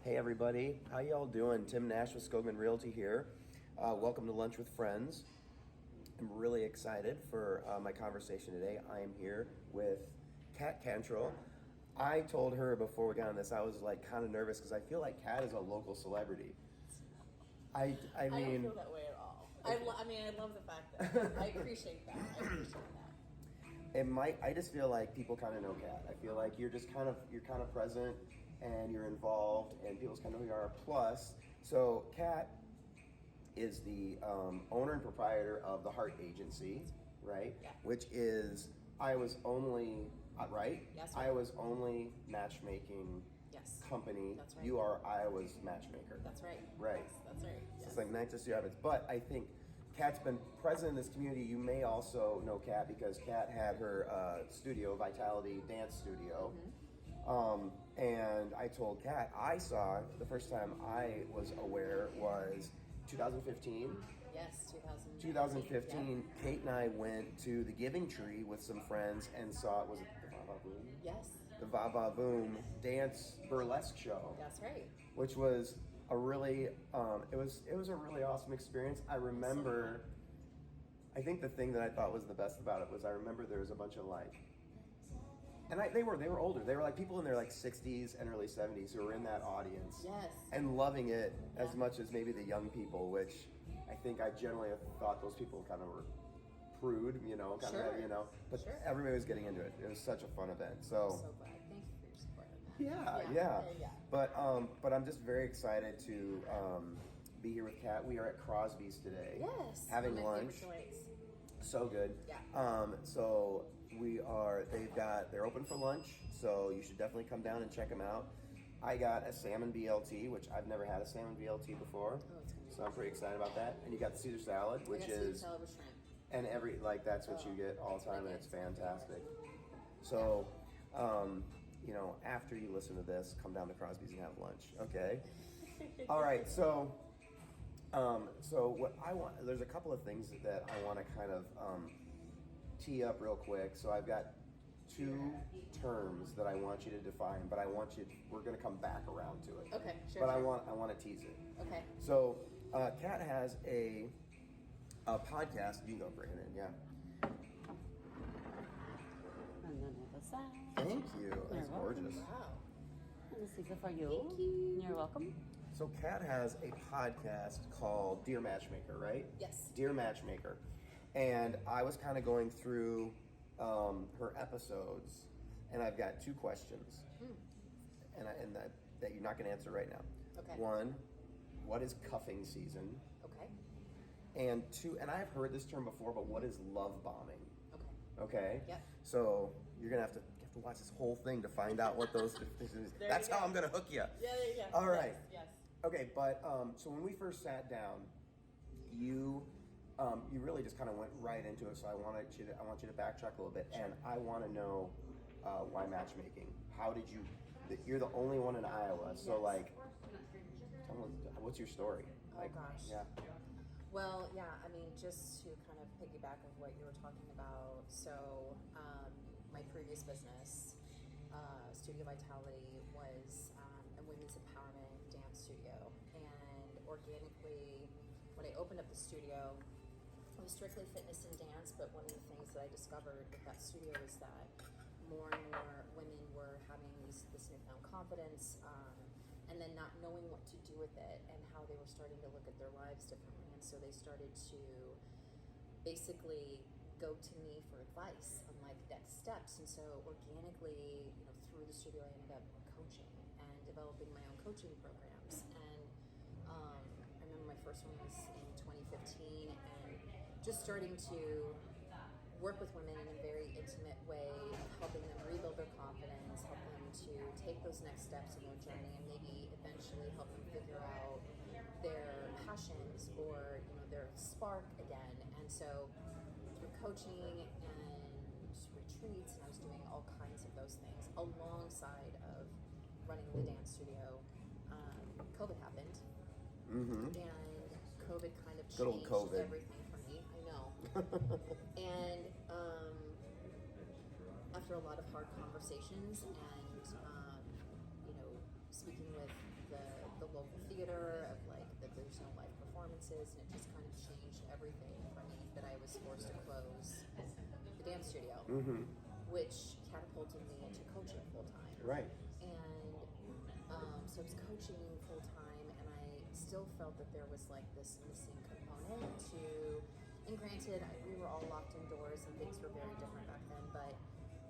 Hey everybody, how y'all doing? Tim Nash with Skogman Realty here. Welcome to Lunch with Friends. I'm really excited for my conversation today. I am here with Kat Cantrill. I told her before we got on this, I was like kind of nervous because I feel like Kat is a local celebrity. I mean, I don't feel that way at all. I love the fact that I appreciate that. I just feel like people kind of know Kat. I feel like you're kind of present and you're involved and people kind of know who you are. Plus, so Kat is the owner and proprietor of the Heart Agency, right? Yeah. Which is Iowa's only, right? Yes. Iowa's only matchmaking company. That's right. You are Iowa's matchmaker. That's right. Right. Yes, that's right. Yes. It's like nice to see you. But I think Kat's been present in this community. You may also know Kat because Kat had her studio, Vitality Dance Studio. Mm-hmm. And I told Kat, I saw, the first time I was aware was 2015. Yes, 2015, yeah. Kate and I went to the Giving Tree with some friends and saw, was it the Va Va Voom? Yes. The Va Va Voom dance burlesque show. That's right. Which was a really, it was a really awesome experience. I remember, I think the thing that I thought was the best about it was I remember there was a bunch of they were older. They were like people in their like 60s and early 70s who were in that audience. Yes. And loving it as much as maybe the young people, which I think I generally have thought those people kind of were prude, but everybody was getting into it. It was such a fun event. I'm so glad. Thank you for your support on that. Yeah. But I'm just very excited to be here with Kat. We are at Crosbys today. Yes. Having lunch. So good. Yeah. So they're open for lunch, so you should definitely come down and check them out. I got a salmon BLT, which I've never had a salmon BLT before. So I'm pretty excited about that. And you got the Caesar salad, which is salad with shrimp. And that's what you get all the time, and it's fantastic. So, after you listen to this, come down to Crosby's and have lunch. Okay. All right. So what I want, there's a couple of things that I want to kind of tee up real quick. So I've got two terms that I want you to define, but we're going to come back around to it. Okay, sure. But I want to tease it. Okay. So Kat has a podcast. You can go bring it in, yeah. And then the other side. Thank you. That's gorgeous. Wow. And this is for you. Thank you. You're welcome. So Kat has a podcast called Dear Matchmaker, right? Yes. Dear Matchmaker. And I was kind of going through her episodes, and I've got two questions, and that you're not going to answer right now. Okay. One, what is cuffing season? Okay. And two, and I've heard this term before, but what is love bombing? Okay. Yep. So you're gonna have to watch this whole thing to find out what those differences. That's how I'm gonna hook you. Yeah. All right. Yes. Okay, but so when we first sat down, you really just kind of went right into it. So I want you to backtrack a little bit, and I want to know why matchmaking. How did you? You're the only one in Iowa, so tell me, what's your story? Oh gosh. Yeah. Well, yeah, just to kind of piggyback of what you were talking about. So, my previous business, Studio Vitality, was a women's empowerment dance studio. And organically, when I opened up the studio, it was strictly fitness and dance, but one of the things that I discovered with that studio was that more and more women were having this newfound confidence, and then not knowing what to do with it and how they were starting to look at their lives differently. And so they started to basically go to me for advice on next steps. And so organically, through the studio, I ended up coaching and developing my own coaching programs. And I remember my first one was in 2015, and just starting to work with women in a very intimate way, helping them rebuild their confidence, help them to take those next steps in their journey, and maybe eventually help them figure out their passions or their spark again. And so through coaching and retreats, and I was doing all kinds of those things alongside of running the dance studio. COVID happened. Mm-hmm. And COVID kind of changed everything for me. I know. And after a lot of hard conversations and speaking with the the local theater, of like that there's no live performances, and it just kind of changed everything for me. That I was forced to close the dance studio, which catapulted me into coaching full time. Right. And so I was coaching full time, and I still felt that there was like this missing component to. And granted, we were all locked indoors, and things were very different back then, but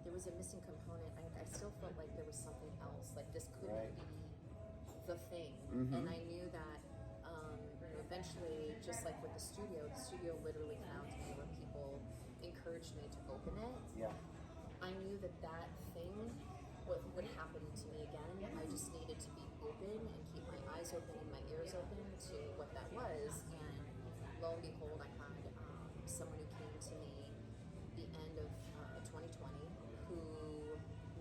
there was a missing component. I still felt like there was something else. Like this couldn't be the thing. And I knew that eventually, just like with the studio literally found me where people encouraged me to open it. Yeah. I knew that that thing would happen to me again. I just needed to be open and keep my eyes open and my ears open to what that was. And lo and behold, I had someone who came to me the end of 2020 who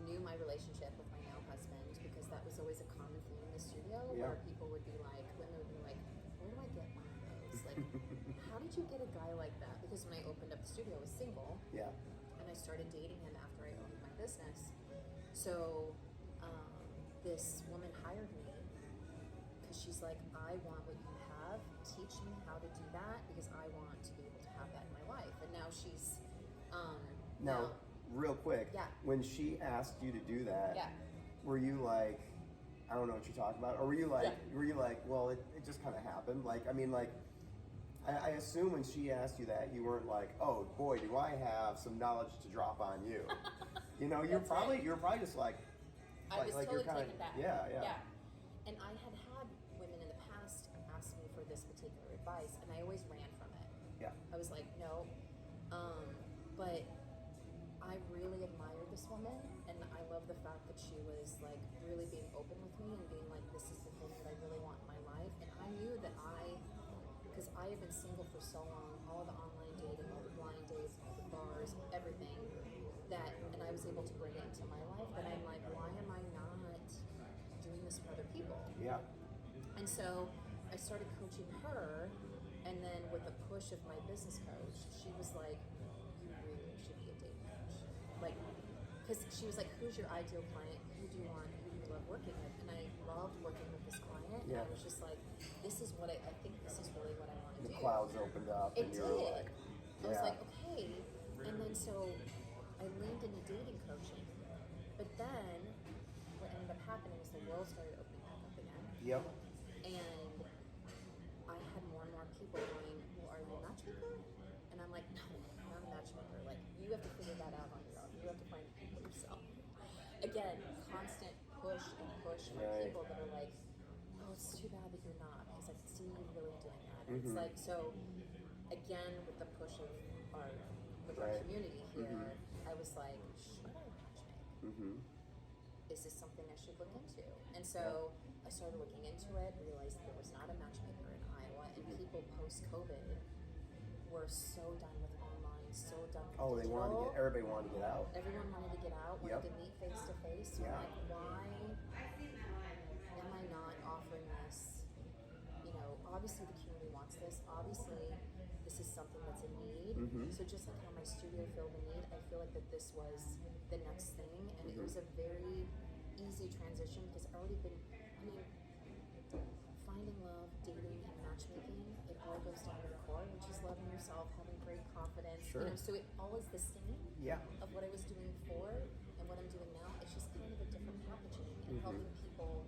knew my relationship with my now husband, because that was always a common thing in the studio where people would be like, women would be like, where do I get one of those? Like, how did you get a guy like that? Because when I opened up the studio, I was single. Yeah. And I started dating him after I owned my business. So this woman hired me because she's like, I want what you have. Teach me how to do that, because I want to be able to have that in my life. And now she's now real quick, when she asked you to do that, were you like, I don't know what you're talking about, or were you like, well, it just kind of happened? Like, I mean, like, I assume when she asked you that, you weren't like, oh boy, do I have some knowledge to drop on you? You know, you're probably just like, I was like totally you're kind taken of, back. yeah. And I had women in the past ask me for this particular advice, and I always ran from it. Yeah. I was like, no. But I really admired this woman, and I love the fact that she was like really being open with me and being like, this is the thing that I really want in my life. And I knew that because I have been single for so long, all the online dating, all the blind dates, all the bars, everything, and I was able to bring it into my life, that I'm like, why am I not doing this for other people? Yeah. And so I started coaching her, and then with the push of my business coach, she was like, you really should be a dating coach. Like, because she was like, who's your ideal client? Who do you love working with? And I loved working with this client, and I was just like, this is what I think this is really what I want to do. The clouds opened up, It and you were did. like, I was like, okay. And then so I leaned into dating coaching. But then what ended up happening is the world started opening back up again. yep. And I had more and more people going, well, are you a matchmaker? And I'm like, no, I'm not a matchmaker. Like, you have to figure that out on your own. You have to find the people yourself. Again, constant push and push from people that are like, oh, it's too bad that you're not, because I can see you really doing that. And it's like, so again, with the push of our community here, I was like, should I matchmake? Is this something I should look into? And so I started looking into it, realized there was not a matchmaker in Iowa, and people post-COVID were so done with online, so done with digital. Everybody wanted to get out. Everyone wanted to get out, wanted to meet face-to-face. So I'm like, why am I not offering this? You know, obviously the community wants this. Obviously this is something that's a need. So just like how my studio filled the need, I feel like that this was the next thing, and it was a very easy transition, because I've already been, finding love, dating, and matchmaking, it all goes down to the core, which is loving yourself, having great confidence. Sure. You know, so it all is the same of what I was doing before and what I'm doing now. It's just kind of a different packaging, and helping people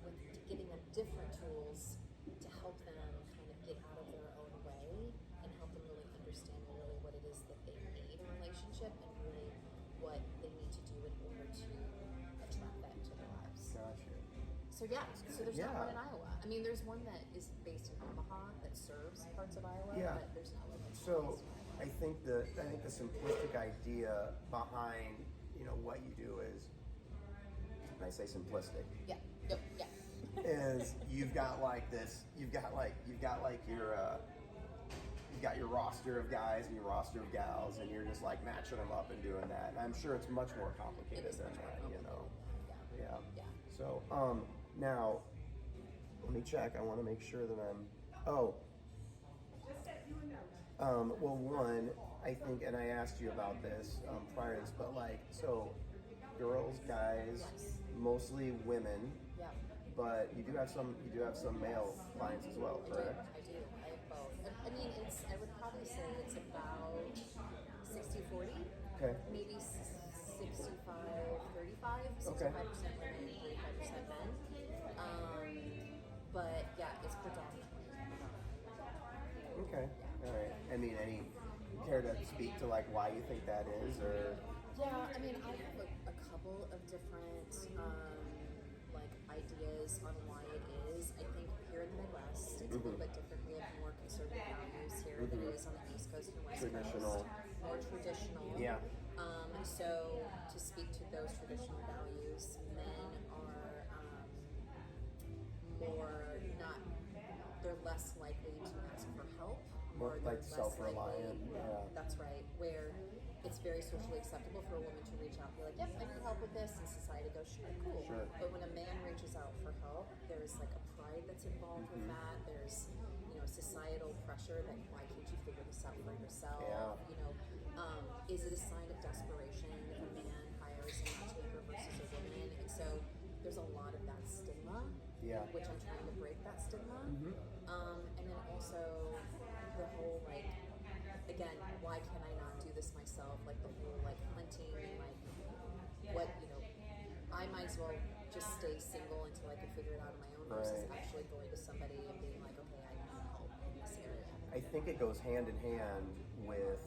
with giving them different tools to help them kind of get out of their own way and help them really understand really what it is that they need in a relationship, and really what they need to do in order to attract that into their lives. Gotcha. So there's not one in Iowa. I mean, there's one that is based in Omaha that serves parts of Iowa, but there's not one. So I think the simplistic idea behind what you do is, when I say simplistic, is you've got your roster of guys and your roster of gals, and you're just like matching them up and doing that. And I'm sure it's much more complicated than that, Yeah. So now let me check. I want to make sure that well, one, I think, and I asked you about this prior to this, but like, so girls, guys, mostly women, but you do have some male clients as well, correct? I do. I have both. I mean, I would probably say it's about 60-40. Okay. Maybe 65-35. 65% Okay. women, 35% men. But yeah, it's predominantly. Okay. All right. I mean, any care to speak to like why you think that is, or? Yeah, I mean, I have a couple of different like ideas on why it is. I think here in the Midwest, it's a little bit different. We have more conservative values here than it is on the East Coast and West Traditional. Coast. More traditional. Yeah. So to speak to those traditional values, men are more not. They're less likely to ask for help. More Or like they're less self-reliant. likely- Yeah. That's right. Where it's very socially acceptable for a woman to reach out and be like, yep, I need help with this, and society goes, sure, cool. Sure. But when a man reaches out for help, there's like a pride that's involved with that. There's, societal pressure that why can't you figure this out for yourself? Yeah. Is it a sign of desperation if a man hires a matchmaker versus a woman? And so there's a lot of that stigma, Yeah. which I'm trying to break that stigma. And then also the whole like, again, why can I not do this myself? Like the whole like hunting and like what I might as well just stay single until I can figure it out on my own versus Right. actually going to somebody and being like, okay, I need help in this area. I think it goes hand in hand with,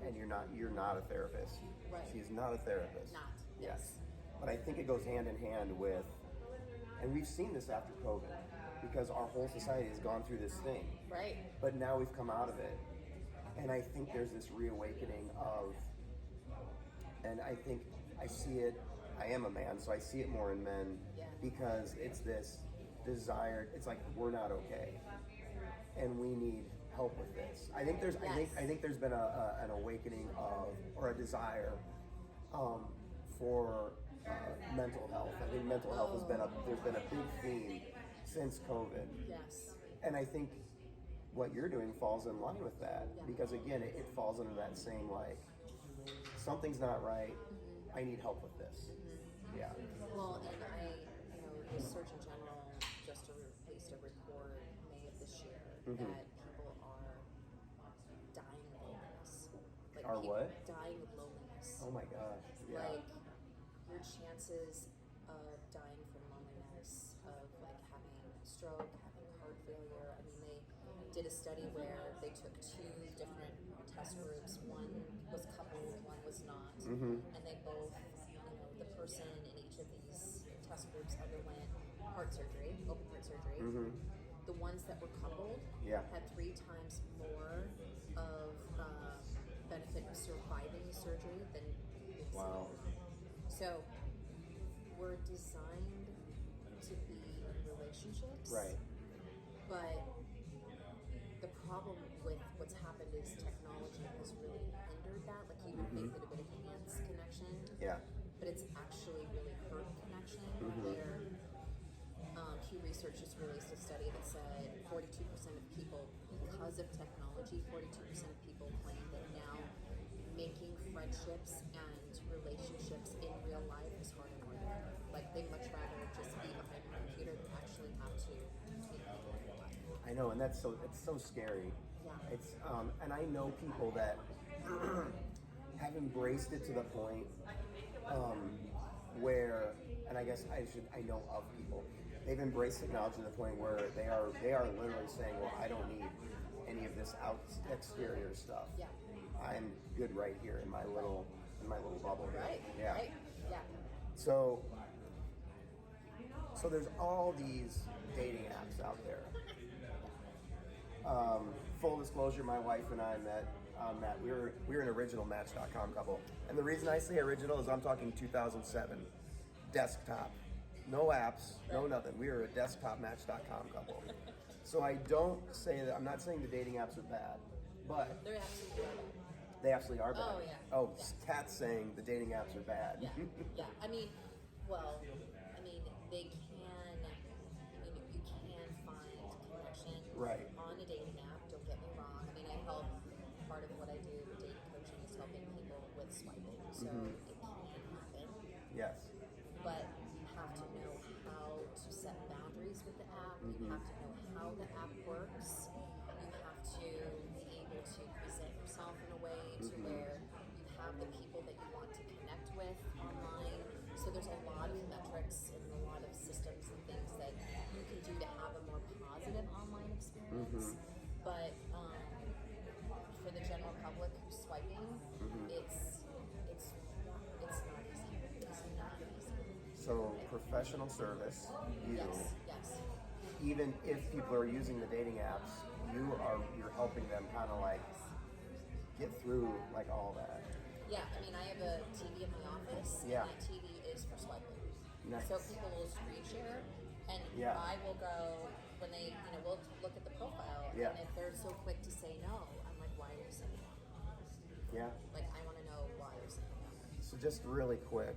and you're not a therapist. Right. She is not a therapist. Not. Yes. But I think it goes hand in hand with, and we've seen this after COVID, because our whole society has gone through this thing. Right. But now we've come out of it. And I think there's this reawakening of, and I think I see it, I am a man, so I see it more in men, Yeah. because it's this desire, it's like, we're not okay. And we need help with this. I think there's, Yes. I think there's been an awakening of, or a desire for mental health. I think mental health there's been a big theme since COVID. Yes. And I think what you're doing falls in line with that, Yeah. because again, it falls into that same like, something's not right. I need help with this. Yeah. Well, and the Surgeon General just released a report May of this year that people are dying of loneliness. Like Are people what? Dying of loneliness. Oh my gosh. Yeah. Like your chances of dying from loneliness, of like having a stroke, having heart failure. I mean, they did a study where they took two different test groups. One was coupled, one was not, and they both, the person in each of these test groups underwent heart surgery, open heart surgery. The ones that were coupled Yeah. had 3 times more of benefit of surviving the surgery than being Wow. so we're designed to be in relationships. Right. But the problem with what's happened is technology has really hindered that. Like you would think that it would enhance connection, Yeah. but it's actually really hurt connection. Where Pew Research just released a study that said 42% of people, because of technology, 42% of people claim that now making friendships and relationships in real life is harder and harder. Like they much rather just be behind a computer than actually have to meet people in real life. I know, and it's so scary. Yeah. It's and I know people that have embraced it to the point where, and I guess I know of people, they've embraced technology to the point where they are literally saying, well, I don't need any of this exterior stuff. Yeah. I'm good right here in my little bubble. Right. Yeah. Right. Yeah. So there's all these dating apps out there. Full disclosure, my wife and I met. We're an original Match.com couple, and the reason I say original is I'm talking 2007, desktop, no apps, no nothing. We were a desktop Match.com couple. So I don't say that. I'm not saying the dating apps are bad, but They're absolutely right. they absolutely are bad. Oh, yeah. Oh, Yeah. Kat's saying the dating apps are bad. Yeah. Yeah. They can. You can find connection Right. on a dating app. Don't get me wrong. I help. Part of what I do with dating coaching is helping people with swiping. So it can happen, Yes. but you have to know how to yourself in a way to where you have the people that you want to connect with online. So there's a lot of metrics and a lot of systems and things that you can do to have a more positive online experience. But for the general public who's swiping, it's not easy. It's not easy. So professional service, you, Yes. even if people are using the dating apps, you're helping them kind of like get through like all that. Yeah, I mean, I have a TV in my office, Yeah. and that TV is for swiping. Nice. So people will screen share, and Yeah. I will go when they, we'll look at the profile, Yeah. and if they're so quick to say no, I'm like, why are you saying no? Yeah. Like, I want to know why you're saying no. So just really quick,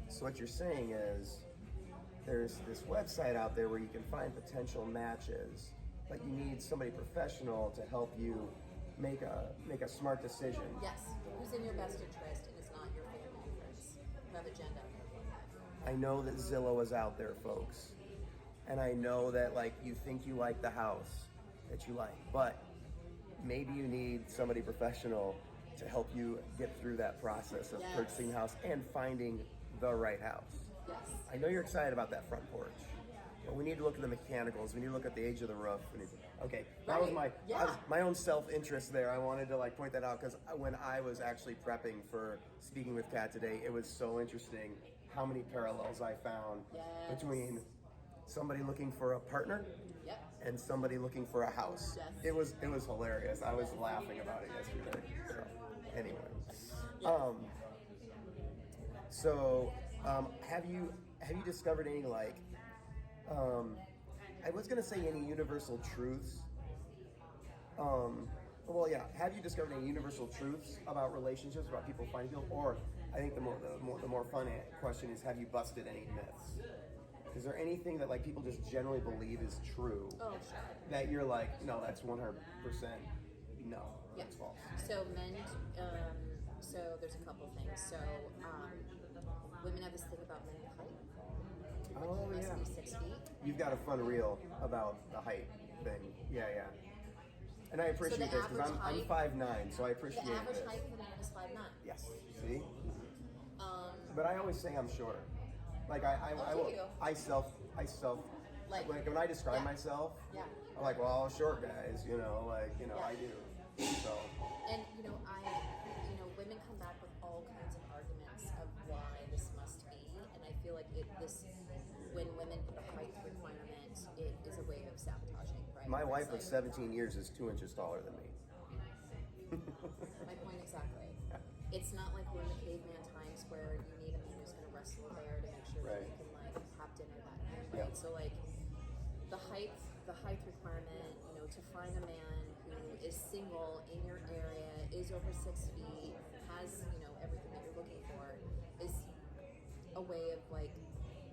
so what you're saying is there's this website out there where you can find potential matches, but you need somebody professional to help you make a smart decision. Yes, who's in your best interest, and it's not your family and friends who have agenda. I know that Zillow is out there, folks, and I know that like you think you like the house that you like, but maybe you need somebody professional to help you get through that process of Yes. purchasing the house and finding the right house. Yes. I know you're excited about that front porch, but we need to look at the mechanicals. We need to look at the age of the roof. Okay, that was Right. my own self-interest there. I wanted to like point that out because when I was actually prepping for speaking with Kat today, it was so interesting how many parallels I found Yes. between somebody looking for a partner Yep. and somebody looking for a house. Yes. It was hilarious. I was laughing about it yesterday. So, anyway, have you discovered any like I was gonna say any universal truths. Have you discovered any universal truths about relationships, about people finding people? Or I think the more fun question is, have you busted any myths? Is there anything that like people just generally believe is true Oh, sure. that you're like, no, that's 100% no, Yeah. that's false? So men, so there's a couple things. So women have this thing about men with height. Oh Like, you yeah. must be 6 feet. You've got a fun reel about the height thing. Yeah. And I appreciate the this because I'm average 5'9", so I appreciate The average this. height for a man is 5'9". Yes. See? Um, But I always say I'm short. Like do you? I self Like- like when I describe Yeah. myself, Yeah. I'm like, well, short guys, Yeah. I do. So And women come back with all kinds of arguments of why this must be, and I feel like when women put a height requirement, it is a way of sabotaging, right? my It's wife like- of 17 years is 2 inches taller than me. My point exactly. It's not like we're in the caveman times where you need a man who's going to wrestle a bear to make sure that Right. you can like have dinner that night, right? Yeah. So like the height requirement, to find a man who is single in your area, is over 6 feet, has everything that you're looking for, is a way of like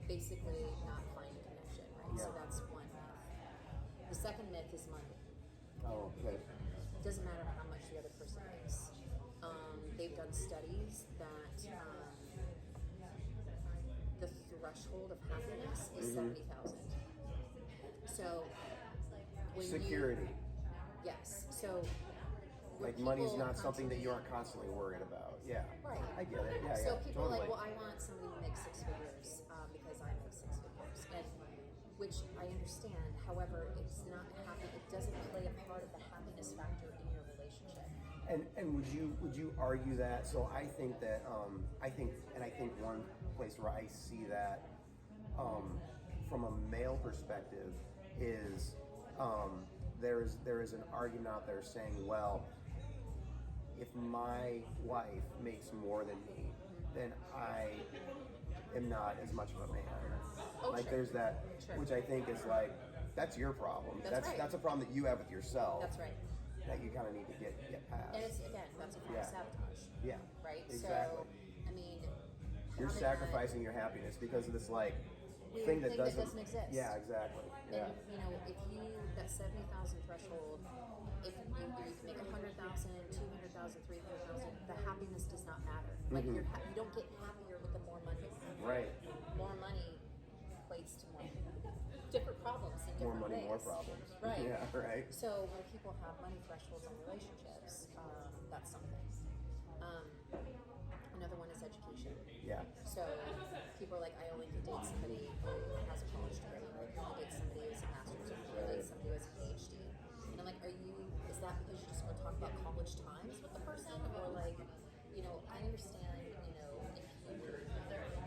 basically not finding connection, right? So Yeah. that's one myth. The second myth is money. Oh, okay. It doesn't matter how much the other person makes. They've done studies that the threshold of happiness is 70,000. So when Security. yes. So when Like money's people not come something to that me- you aren't constantly worried about. Yeah. Right. I get it. Yeah, So yeah. people are totally. like, well, I want somebody who makes 6 figures because I make 6 figures, and which I understand. However, it's not happy. It doesn't play a part of the happiness factor in your relationship. And would you argue that? So I think that I think one place where I see that from a male perspective is there is an argument out there saying, well, if my wife makes more than me, then I am not as much of a man. Oh, like sure. there's that, Sure. which I think is like that's your problem. That's right. That's a problem that you have with yourself. That's right. That you kind of need to get past. And it's that's a form Yeah. of sabotage, Yeah. right? Exactly. So, I mean, You're having sacrificing your happiness because of this like Weird thing that thing that doesn't doesn't exist. Yeah, exactly. Yeah. And if you that 70,000 threshold, if you can make 100,000, 200,000, 300,000, the happiness does not matter. Like you don't get happier with the more money. Right. More money equates to more different problems in More different money, ways. more problems. Right. Yeah, right. So when people have money thresholds in relationships, that's something. Another one is education. Yeah. So people are like, I only can date somebody who has a college degree, or I can only date somebody who has a master's, or I can only date somebody who has a PhD. And I'm like, is that because you just want to talk about college times with the person? Or like, I understand,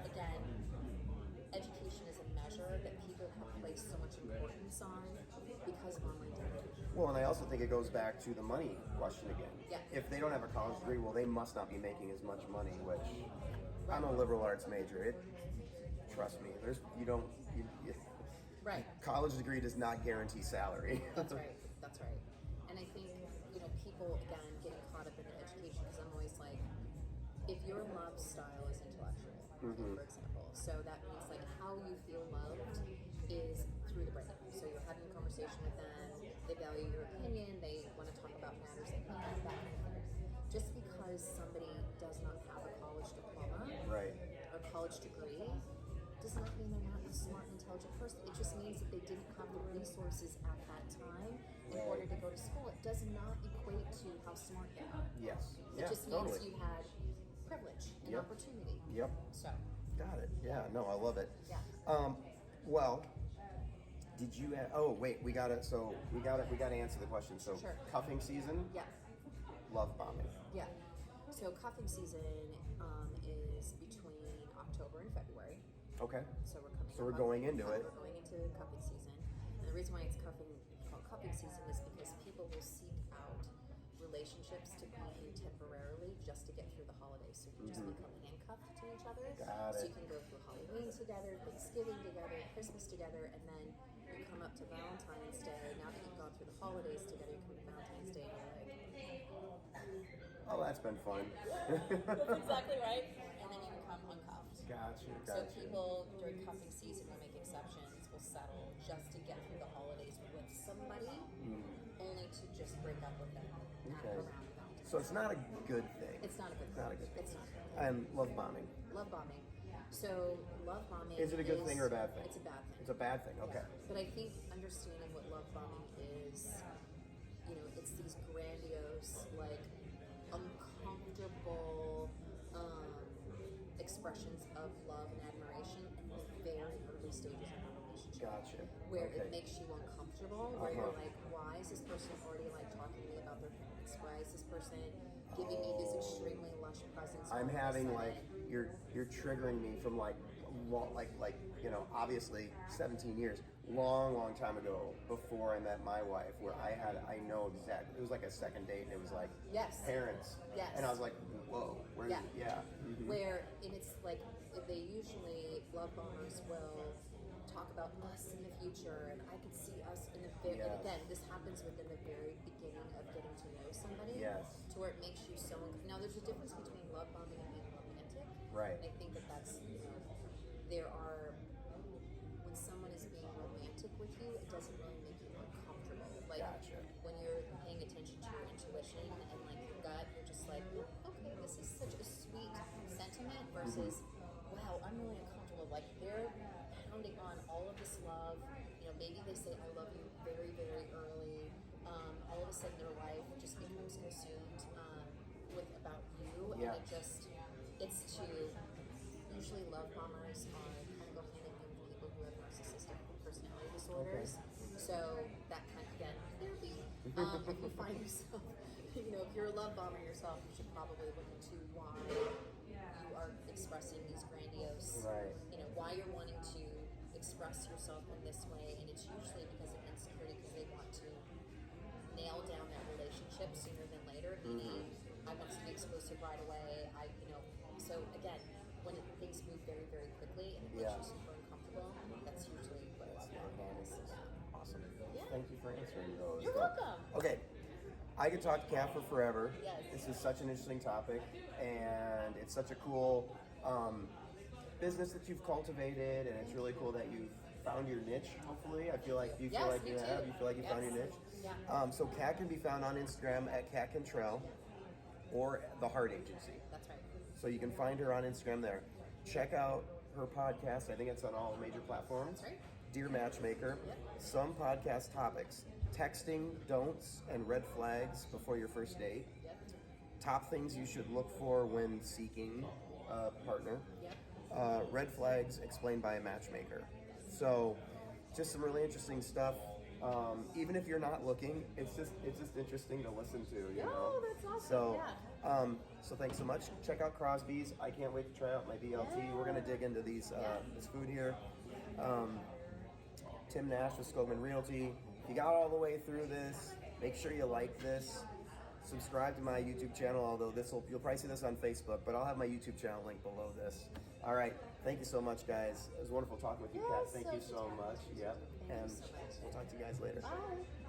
again, education is a measure that people have placed so much importance on because of online dating. Well, and I also think it goes back to the money question again. Yeah. If they don't have a college degree, well, they must not be making as much money, which I'm a liberal arts major. Trust me, Right. college degree does not guarantee salary. That's right. That's right. And I think, people, again, getting caught up in the education, because I'm always like, if your love style is intellectual, for example, so that means like how you feel loved is through the brain. So you're having a conversation with them, they value your opinion, they want to talk about matters at hand, that kind of thing. Just because somebody does not have a college diploma Right. or college degree does not mean they're not a smart, intelligent person. It just means that they didn't have the resources at that time in order to go to school. It does not equate to how smart they are. Yes. It Yeah, just totally. means you had privilege and Yep. opportunity. Yep. So, Got it. Yeah. No, I love it. yeah. Well, did you? Oh, wait. We gotta answer the question. So, Sure. cuffing season, Yeah. love bombing. Yeah. So cuffing season is between October and February. Okay. So we're coming. So we're up going into it. We're going into cuffing season, and the reason why it's called cuffing season is because people will seek out relationships to be in temporarily just to get through the holidays. So you just become handcuffed to each other. Got So it. you can go through Halloween together, Thanksgiving together, Christmas together, and then you come up to Valentine's Day. Now that you've gone through the holidays together, you come to Valentine's Day and you're like, Oh, that's been fun. that's exactly right. And then you become uncuffed. Gotcha. So people during cuffing season will make exceptions, will settle just to get through the holidays with somebody, only to just break up with them Okay. around Valentine's. So it's not a good thing. It's not a good thing. Not a good thing. It's not. And love bombing. Love bombing. So love bombing Is it a good thing or a bad thing? It's a bad thing. It's a bad thing. Okay. But I think understanding what love bombing is, it's these grandiose, like uncomfortable expressions of love and admiration in the very early stages of a relationship. Gotcha. Where Okay. it makes you uncomfortable, where you're like, why is this person already like talking to me about their parents? Why is this person giving me this extremely lush presents? I'm all of a having sudden? like you're triggering me from obviously 17 years, long time ago before I met my wife, where I know exactly, it was like a second date and it was like Yes. parents. Yes. And I was like, whoa, where's Yeah. it? Yeah. Mhm. Where, and it's like, they usually, love bombers will talk about us in the future, and I could see us in the very, Yes. and again, this happens within the very beginning of getting to know somebody. Yes. To where it makes you so, now there's a difference between love bombing and being romantic. Right. And I think that's, there are, when someone is being romantic with you, it doesn't really make you uncomfortable. Like, Gotcha. when you're paying attention to your intuition and like your gut, you're just like, okay, this is such a sweet sentiment versus, wow, I'm really uncomfortable. Like, they're pounding on all of this love. Maybe they say I love you very, very early. All of a sudden their life just becomes consumed with about you, Yeah. and it's to, usually love bombers are kind of go hand in hand with people who have narcissistic personality disorders. So that kind of, again, therapy. If you find yourself, if you're a love bomber yourself, you should probably look into why you are expressing these grandiose, Right. why you're wanting to express yourself in this way, and it's usually because of insecurity, because they want to nail down that relationship sooner than later. Meaning, I want to be exclusive right away. So again, when things move very, very quickly and it makes Yeah. you super uncomfortable, that's usually what love bombing is. Awesome. Yeah. Thank you for answering those. You're welcome. Okay. I could talk to Kat for forever. Yes. This is such an interesting topic, and it's such a cool business that you've cultivated, and it's really cool that you've found your niche. Hopefully, I feel like you Yes, feel like me you too. have. You feel like you found your Yes. niche. Yeah. So Kat can be found on Instagram at Cantrill or the Heart Agency. That's right. So you can find her on Instagram there. Check out her podcast. I think it's on all major platforms. That's right. Dear Matchmaker. Yep. Some podcast topics: texting don'ts and red flags before your first date, Yep. top things you should look for when seeking a partner. Yep. Red flags explained by a matchmaker. So, just some really interesting stuff. Even if you're not looking, it's just interesting to listen to. You know? Oh, that's awesome. So, yeah. so thanks so much. Check out Crosbys. I can't wait to try out my BLT. We're gonna dig into these this food here. Tim Nash with Skogman Realty. If you got all the way through this, make sure you like this. Subscribe to my YouTube channel, although you'll probably see this on Facebook, but I'll have my YouTube channel link below this. All right, thank you so much, guys. It was wonderful talking with you, Kat. Thank you so much. Yep, Thank and you so much. we'll talk to you guys later. Bye.